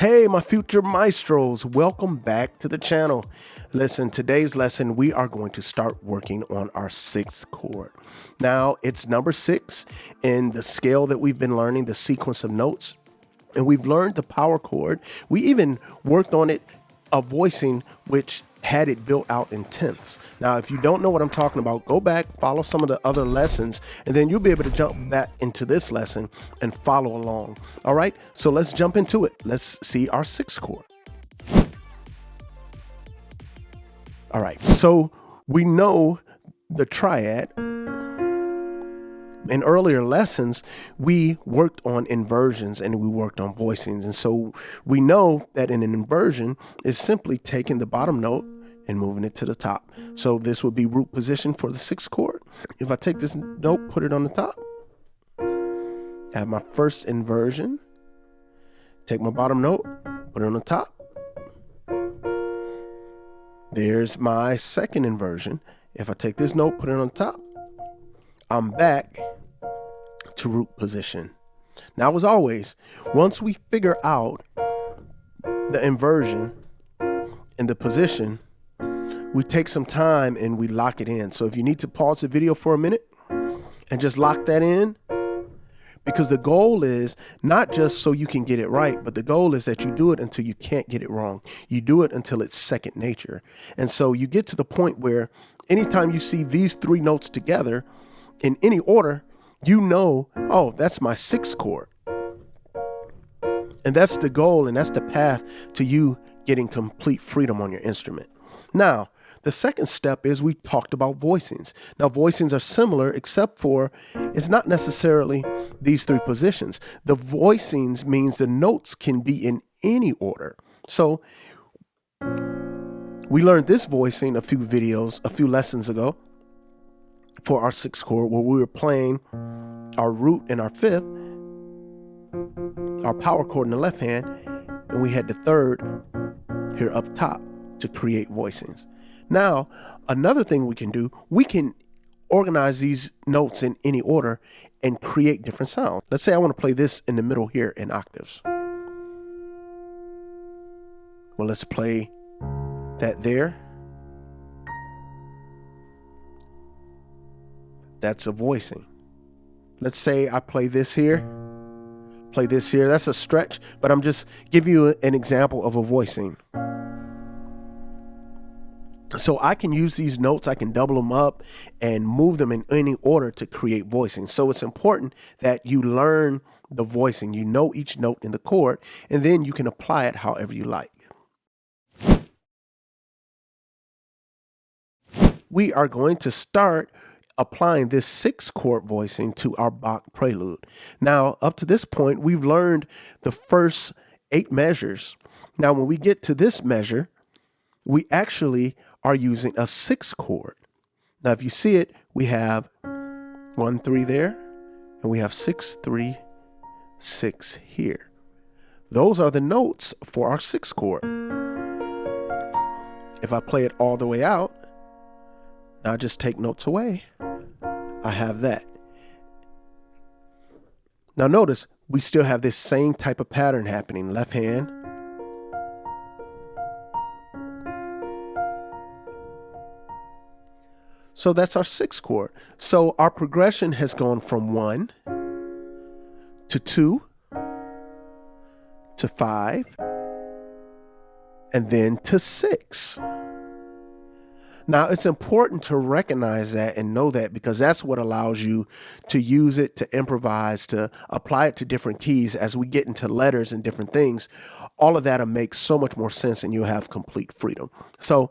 Hey, my future maestros, welcome back to the channel. Listen, today's lesson, we are going to start working on our sixth chord. Now, it's number 6 in the scale that we've been learning, the sequence of notes, and we've learned the power chord. We even worked on it, a voicing, which had it built out in tenths. Now, if you don't know what I'm talking about, go back, follow some of the other lessons, and then you'll be able to jump back into this lesson and follow along. All right, so let's jump into it. Let's see our sixth chord. All right, so we know the triad. In earlier lessons, we worked on inversions and we worked on voicings. And so we know that in an inversion is simply taking the bottom note and moving it to the top. So this would be root position for the sixth chord. If I take this note, put it on the top, I have my first inversion, take my bottom note, put it on the top. There's my second inversion. If I take this note, put it on the top, I'm back to root position. Now, as always, once we figure out the inversion and the position, we take some time and we lock it in. So if you need to pause the video for a minute and just lock that in, because the goal is not just so you can get it right, but the goal is that you do it until you can't get it wrong. You do it until it's second nature. And so you get to the point where anytime you see these three notes together in any order, you know, oh, that's my sixth chord. And that's the goal, and that's the path to you getting complete freedom on your instrument. Now, the second step is we talked about voicings. Now, voicings are similar, except for it's not necessarily these three positions. The voicings means the notes can be in any order. So we learned this voicing a few lessons ago for our sixth chord, where we were playing our root in our fifth, our power chord in the left hand, and we had the third here up top to create voicings. Now, another thing we can do, we can organize these notes in any order and create different sounds. Let's say I want to play this in the middle here in octaves. Well, let's play that there. That's a voicing. Let's say I play this here, play this here. That's a stretch, but I'm just giving you an example of a voicing. So I can use these notes, I can double them up and move them in any order to create voicing. So it's important that you learn the voicing, you know each note in the chord, and then you can apply it however you like. We are going to start applying this sixth chord voicing to our Bach prelude. Now, up to this point, we've learned the first 8 measures. Now, when we get to this measure, we actually are using a sixth chord. Now, if you see it, we have 1, 3 there, and we have 6, 3, 6 here. Those are the notes for our sixth chord. If I play it all the way out, now just take notes away, I have that. Now notice, we still have this same type of pattern happening. Left hand, so that's our sixth chord. So our progression has gone from 1 to 2 to 5 and then to 6. Now, it's important to recognize that and know that, because that's what allows you to use it, to improvise, to apply it to different keys. As we get into letters and different things, all of that'll make so much more sense and you'll have complete freedom. So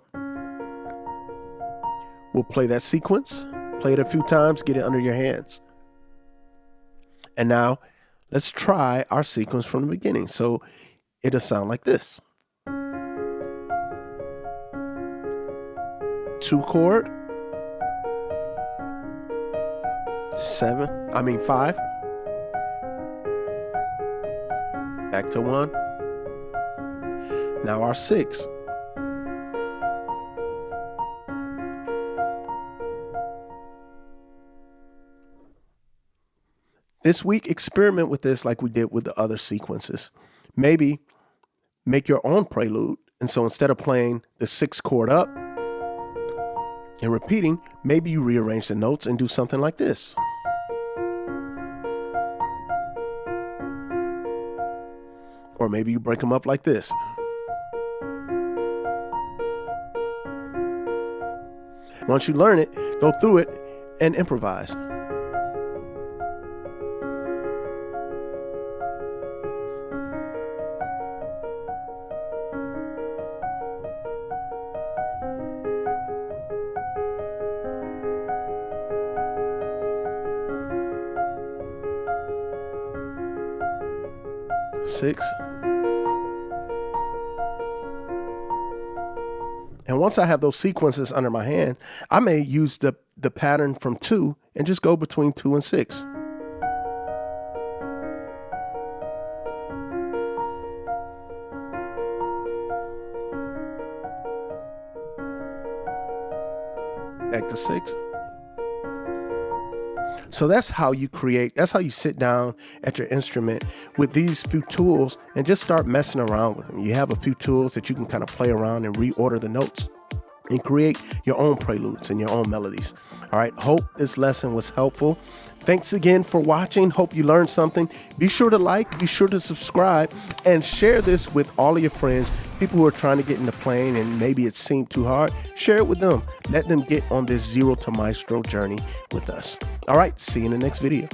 we'll play that sequence, play it a few times, get it under your hands. And now let's try our sequence from the beginning. So it'll sound like this. 2 chord, 5, back to 1, now our 6, this week experiment with this like we did with the other sequences. Maybe make your own prelude. And so instead of playing the 6th chord up and repeating, maybe you rearrange the notes and do something like this. Or maybe you break them up like this. Once you learn it, go through it and improvise. Six. And once I have those sequences under my hand, I may use the pattern from 2 and just go between 2 and 6. Back to 6. So that's how you create, that's how you sit down at your instrument with these few tools and just start messing around with them. You have a few tools that you can kind of play around and reorder the notes and create your own preludes and your own melodies. All right, hope this lesson was helpful. Thanks again for watching. Hope you learned something. Be sure to like, be sure to subscribe, and share this with all of your friends, people who are trying to get into playing and maybe it seemed too hard. Share it with them. Let them get on this Zero to Maestro journey with us. All right, see you in the next video.